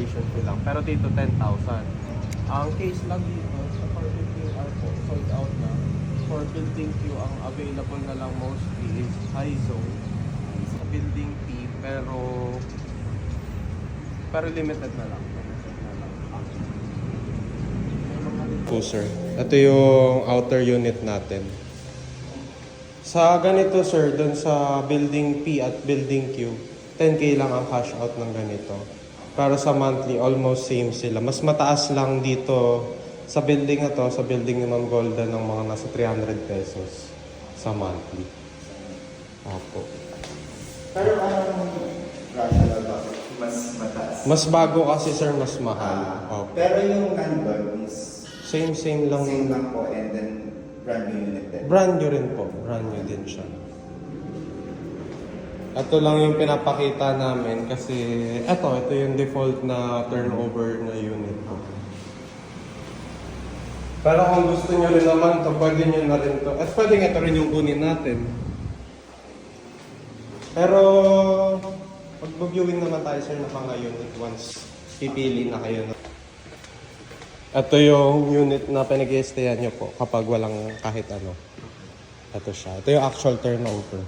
installation fee lang. Pero dito 10,000. Ang case lang dito sa for building R po, sold out na. For building Q, ang available na lang mostly is high zone sa building P, pero limited na lang. Po sir, ito yung outer unit natin. Sa ganito sir, dun sa building P at building Q, 10K lang ang cash out ng ganito. Pero sa monthly, almost same sila. Mas mataas lang dito sa building na to, sa building ni Ma'am Golda, ng mga nasa 300 pesos sa monthly. Opo. Pero anong rational bakit mas mataas? Mas bago kasi sir, mas mahal. Opo. Pero yung nandun is Same lang. same lang po, and then brand new unit din. Brand new rin po. Brand new din siya. Ito lang yung pinapakita namin kasi ito yung default na turnover na unit po. Pero kung gusto nyo rin naman ito, pwede nyo na rin ito. At pwede ito rin yung kunin natin. Pero pag-viewing naman tayo sir na mga unit once pipili na kayo. Ito yung unit na pinag-i-stayan nyo po kapag walang kahit ano. Ito siya. Ito yung actual turnover.